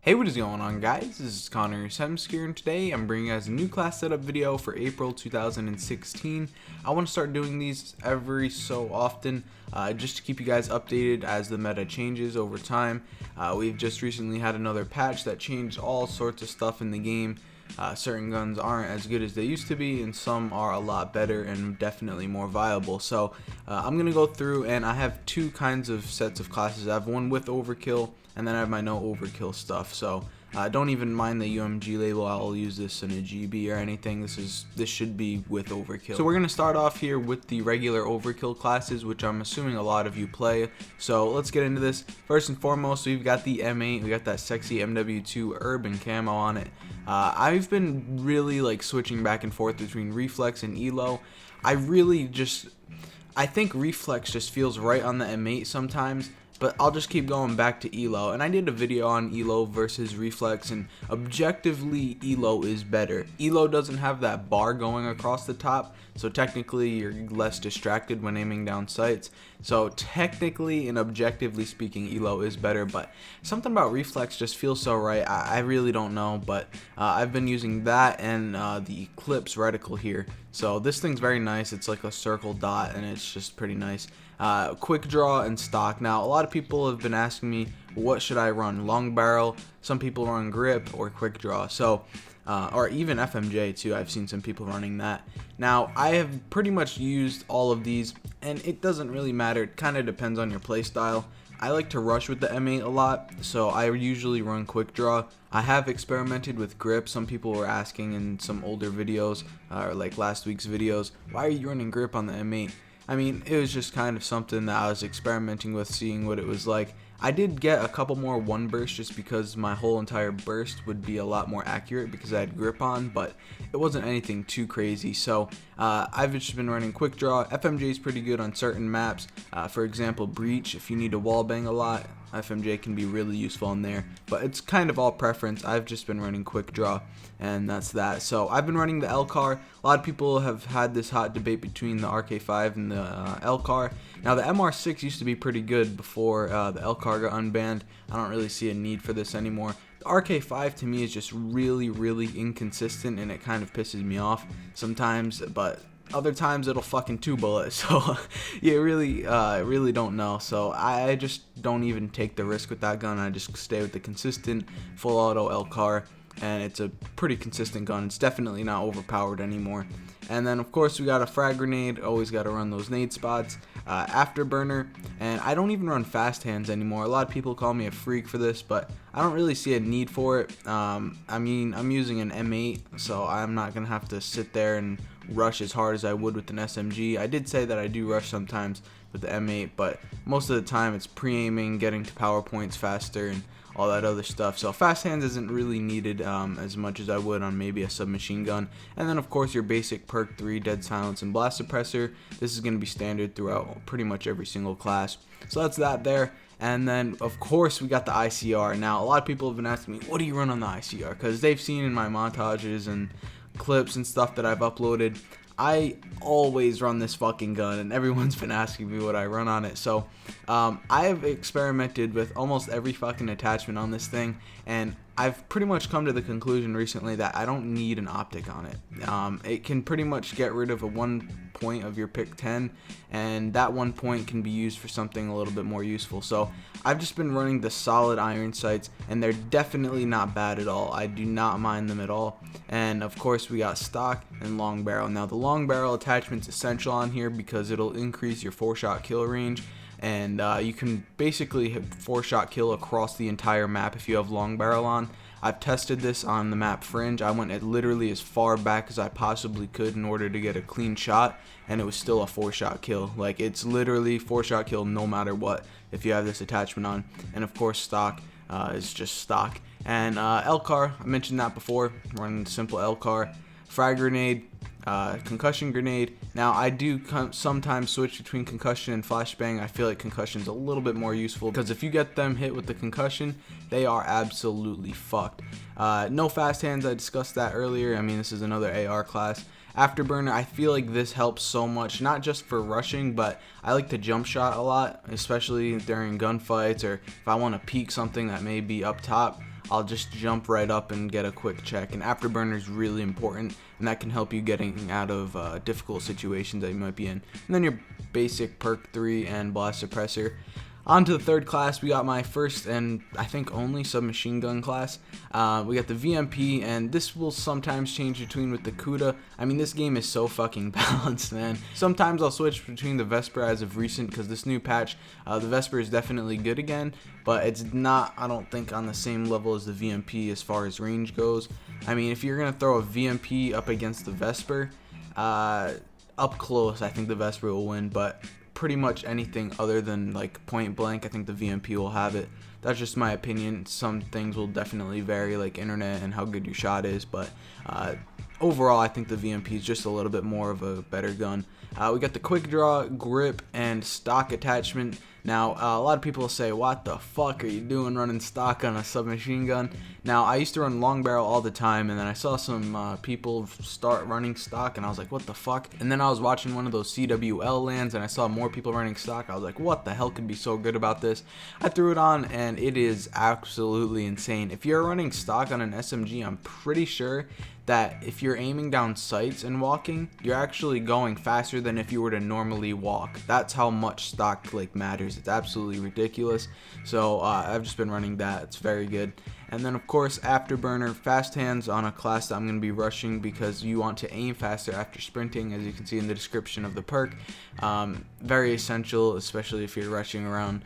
Hey, what is going on, guys? This is Connor Semsker, and today I'm bringing you guys a new class setup video for April 2016. I want to start doing these every so often, just to keep you guys updated as the meta changes over time. We've just recently had another patch that changed all sorts of stuff in the game. Certain guns aren't as good as they used to be, and some are a lot better and definitely more viable. So I'm going to go through, and I have two kinds of sets of classes. I have one with Overkill, and then I have my no Overkill stuff. So don't even mind the UMG label. I'll use this in a GB or anything. This should be with Overkill. So we're gonna start off here with the regular Overkill classes, which I'm assuming a lot of you play. So let's get into this. First and foremost, we've got the M8. We got that sexy MW2 urban camo on it. I've been really switching back and forth between Reflex and Elo. I think Reflex just feels right on the M8 sometimes, but I'll just keep going back to Elo. And I did a video on Elo versus Reflex, and objectively Elo is better. Elo doesn't have that bar going across the top, so technically you're less distracted when aiming down sights. So technically and objectively speaking, Elo is better, but something about Reflex just feels so right. I really don't know, but I've been using that and the Eclipse reticle here. So this thing's very nice. It's like a circle dot, and it's just pretty nice. Quick draw and stock. Now a lot of people have been asking me, what should I run, long barrel? Some people run grip or quick draw, so or even FMJ too. I've seen some people running that. Now I have pretty much used all of these, and it doesn't really matter. It kind of depends on your play style. I like to rush with the M8 a lot, so I usually run quick draw. I have experimented with grip. Some people were asking in some older videos, or like last week's videos, why are you running grip on the M8? I mean, it was just kind of something that I was experimenting with, seeing what it was like. I did get a couple more one burst just because my whole entire burst would be a lot more accurate because I had grip on, but it wasn't anything too crazy. So I've just been running quick draw. FMJ is pretty good on certain maps. For example, Breach, if you need to wall bang a lot, FMJ can be really useful in there, but it's kind of all preference. I've just been running quick draw, and that's that. So I've been running the LCAR. A lot of people have had this hot debate between the RK5 and the LCAR. Now the MR6 used to be pretty good before the LCAR got unbanned. I don't really see a need for this anymore. The RK5 to me is just really inconsistent, and it kind of pisses me off sometimes, but other times it'll fucking 2-bullet, so you really don't know. So I just don't even take the risk with that gun. I just stay with the consistent full auto LCAR, and it's a pretty consistent gun. It's definitely not overpowered anymore. And then of course we got a frag grenade. Always got to run those nade spots. Afterburner, and I don't even run fast hands anymore. A lot of people call me a freak for this, but I don't really see a need for it. I mean, I'm using an M8, so I'm not gonna have to sit there and rush as hard as I would with an SMG. I did say that I do rush sometimes with the M8, but most of the time it's pre-aiming, getting to power points faster, and all that other stuff. So fast hands isn't really needed as much as I would on maybe a submachine gun. And then of course your basic perk 3 dead silence and blast suppressor. This is going to be standard throughout pretty much every single class. So that's that there. And then of course we got the ICR. Now a lot of people have been asking me, what do you run on the ICR? Because they've seen in my montages and clips and stuff that I've uploaded, I always run this fucking gun, and everyone's been asking me what I run on it. So I have experimented with almost every fucking attachment on this thing, and I've pretty much come to the conclusion recently that I don't need an optic on it. It can pretty much get rid of a 1 point of your pick 10, and that 1 point can be used for something a little bit more useful. So I've just been running the solid iron sights, and they're definitely not bad at all. I do not mind them at all. And of course we got stock and long barrel. Now the long barrel attachment's essential on here because it'll increase your 4-shot kill range, and you can basically hit 4-shot kill across the entire map if you have long barrel on. I've tested this on the map Fringe. I went literally as far back as I possibly could in order to get a clean shot, and it was still a 4-shot kill. Like, it's literally 4-shot kill no matter what if you have this attachment on. And of course stock is just stock. And LCAR, I mentioned that before, running simple LCAR, frag grenade, concussion grenade. Now I do sometimes switch between concussion and flashbang. I feel like concussion's a little bit more useful because if you get them hit with the concussion, they are absolutely fucked. No fast hands, I discussed that earlier. I mean, this is another AR class. Afterburner, I feel like this helps so much, not just for rushing, but I like to jump shot a lot, especially during gunfights, or if I want to peek something that may be up top. I'll just jump right up and get a quick check. And afterburner is really important, and that can help you getting out of difficult situations that you might be in. And then your basic perk 3 and blast suppressor. On to the third class, we got my first and I think only submachine gun class. We got the VMP, and this will sometimes change between with the Kuda. I mean, this game is so fucking balanced, man. Sometimes I'll switch between the Vesper as of recent because this new patch, the Vesper is definitely good again, but it's not, I don't think, on the same level as the VMP as far as range goes. I mean, if you're going to throw a VMP up against the Vesper, up close, I think the Vesper will win, but pretty much anything other than like point blank, I think the VMP will have it. That's just my opinion. Some things will definitely vary, like internet and how good your shot is, but overall I think the VMP is just a little bit more of a better gun. We got the quick draw, grip, and stock attachment. Now, a lot of people will say, what the fuck are you doing running stock on a submachine gun? Now, I used to run long barrel all the time, and then I saw some people start running stock, and I was like, what the fuck? And then I was watching one of those CWL lands, and I saw more people running stock. I was like, what the hell could be so good about this? I threw it on, and it is absolutely insane. If you're running stock on an SMG, I'm pretty sure that if you're aiming down sights and walking, you're actually going faster than if you were to normally walk. That's how much stock like matters. It's absolutely ridiculous. So I've just been running that. It's very good. And then of course afterburner, fast hands on a class that I'm going to be rushing because you want to aim faster after sprinting, as you can see in the description of the perk. Very essential, especially if you're rushing around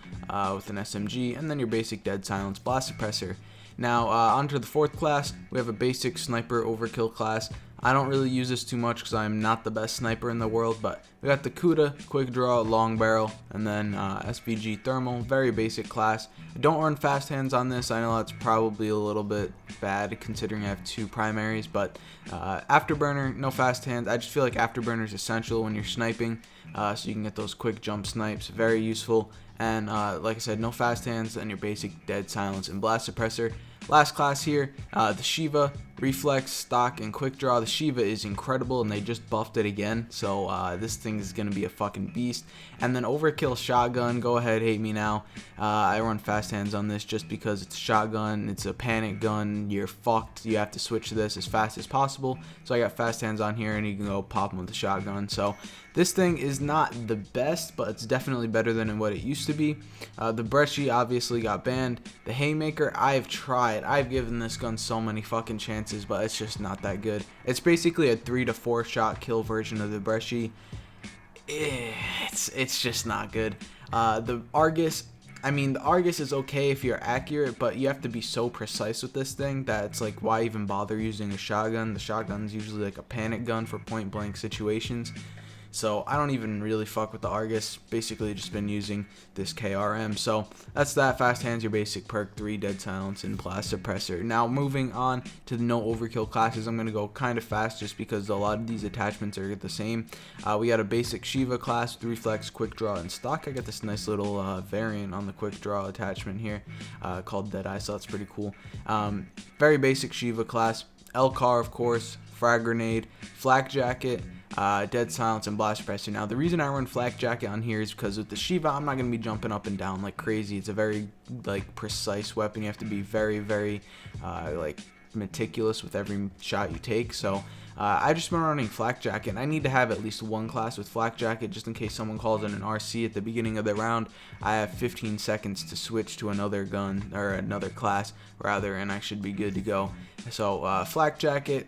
with an SMG. And then your basic dead silence blast suppressor. Now, onto the fourth class, we have a basic sniper overkill class. I don't really use this too much because I'm not the best sniper in the world, but we got the Kuda, quick draw, long barrel, and then Spg Thermal, very basic class. I don't run fast hands on this. I know that's probably a little bit bad considering I have two primaries, but afterburner, no fast hands. I just feel like afterburner is essential when you're sniping, so you can get those quick jump snipes, very useful. And like I said, no fast hands, and your basic dead silence and blast suppressor. Last class here, the Shiva, reflex, stock, and quick draw. The Shiva is incredible, and they just buffed it again, so this thing is going to be a fucking beast. And then Overkill Shotgun, go ahead, hate me now. I run fast hands on this just because it's a shotgun, it's a panic gun, you're fucked, you have to switch to this as fast as possible. So I got fast hands on here, and you can go pop them with the shotgun. So this thing is not the best, but it's definitely better than what it used to be. The Brecci obviously got banned. The Haymaker, I've tried. I've given this gun so many fucking chances, but it's just not that good. It's basically a 3 to 4 shot kill version of the Brecci. It's just not good. The Argus, I mean, the Argus is okay if you're accurate, but you have to be so precise with this thing that it's like, why even bother using a shotgun? The shotgun's usually like a panic gun for point blank situations. So I don't even really fuck with the Argus. Basically just been using this KRM. So that's that. Fast hands, your basic perk 3, dead silence, and blast suppressor. Now moving on to the no overkill classes, I'm going to go kind of fast just because a lot of these attachments are the same. We got a basic Shiva class with reflex, quick draw, and stock. I got this nice little variant on the quick draw attachment here called Deadeye, so that's pretty cool. Very basic Shiva class. LCAR, of course, frag grenade, flak jacket, dead silence, and blast suppressor. Now the reason I run flak jacket on here is because with the Shiva I'm not going to be jumping up and down like crazy. It's a very like precise weapon. You have to be very like meticulous with every shot you take. So I just been running flak jacket, and I need to have at least one class with flak jacket just in case someone calls in an RC at the beginning of the round. I have 15 seconds to switch to another gun, or another class rather, and I should be good to go. So flak jacket,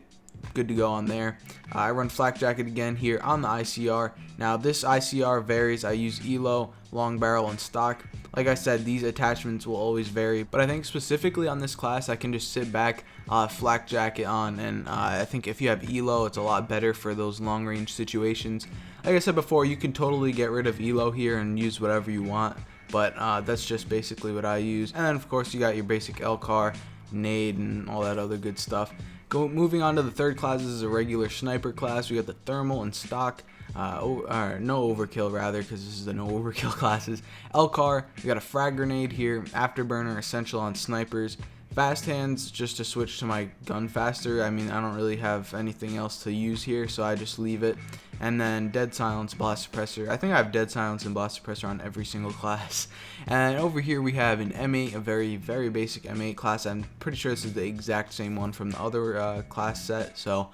good to go on there. I run flak jacket again here on the ICR. Now this ICR varies. I use ELO, long barrel, and stock. Like I said, these attachments will always vary, but I think specifically on this class I can just sit back, flak jacket on, and I think if you have ELO it's a lot better for those long range situations. Like I said before, you can totally get rid of ELO here and use whatever you want, but that's just basically what I use. And then of course you got your basic LCAR, nade, and all that other good stuff. Moving on to the third class, this is a regular sniper class. We got the thermal and stock, no overkill rather, because this is the no overkill classes. LCAR, we got a frag grenade here, afterburner, essential on snipers. Fast hands, just to switch to my gun faster. I mean, I don't really have anything else to use here, so I just leave it. and then Dead Silence, Blast Suppressor. I think I have Dead Silence and Blast Suppressor on every single class. And over here we have an M8, a very, very basic M8 class. I'm pretty sure this is the exact same one from the other class set, so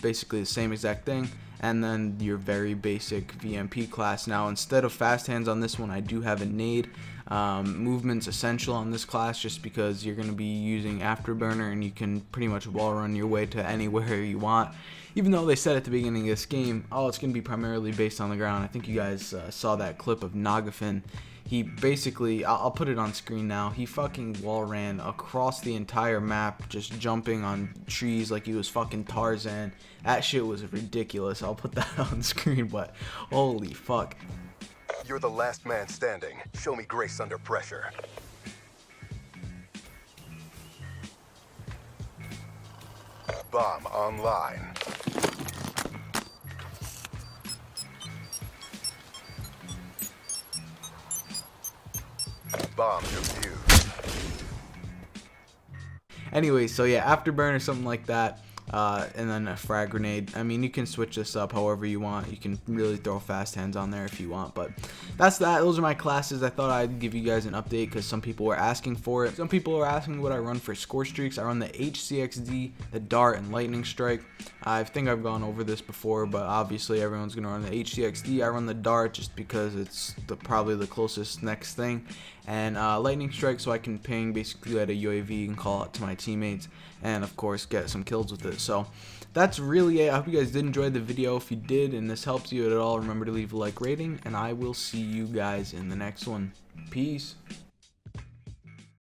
basically the same exact thing. And then your very basic VMP class. Now, instead of fast hands on this one, I do have a nade. Movement's essential on this class just because you're going to be using Afterburner and you can pretty much wall run your way to anywhere you want. Even though they said at the beginning of this game, oh, it's going to be primarily based on the ground. I think you guys saw that clip of Nagafin. He basically, I'll put it on screen now, he fucking wall ran across the entire map, just jumping on trees like he was fucking Tarzan. That shit was ridiculous. I'll put that on screen, but holy fuck. You're the last man standing. Show me grace under pressure. Bomb online. Bomb defused. Anyway, so yeah, Afterburn or something like that, and then a frag grenade. I mean, you can switch this up however you want. You can really throw fast hands on there if you want, but that's that. Those are my classes. I thought I'd give you guys an update because some people were asking for it. Some people are asking what I run for Scorestreaks. I run the HCXD, the Dart, and Lightning Strike. I think I've gone over this before, but obviously everyone's going to run the HCXD. I run the Dart just because it's probably the closest next thing. And Lightning Strike so I can ping basically at a UAV and call out to my teammates. And of course get some kills with it. So that's really it. I hope you guys did enjoy the video. If you did and this helps you at all, remember to leave a like rating. And I will see you guys in the next one. Peace.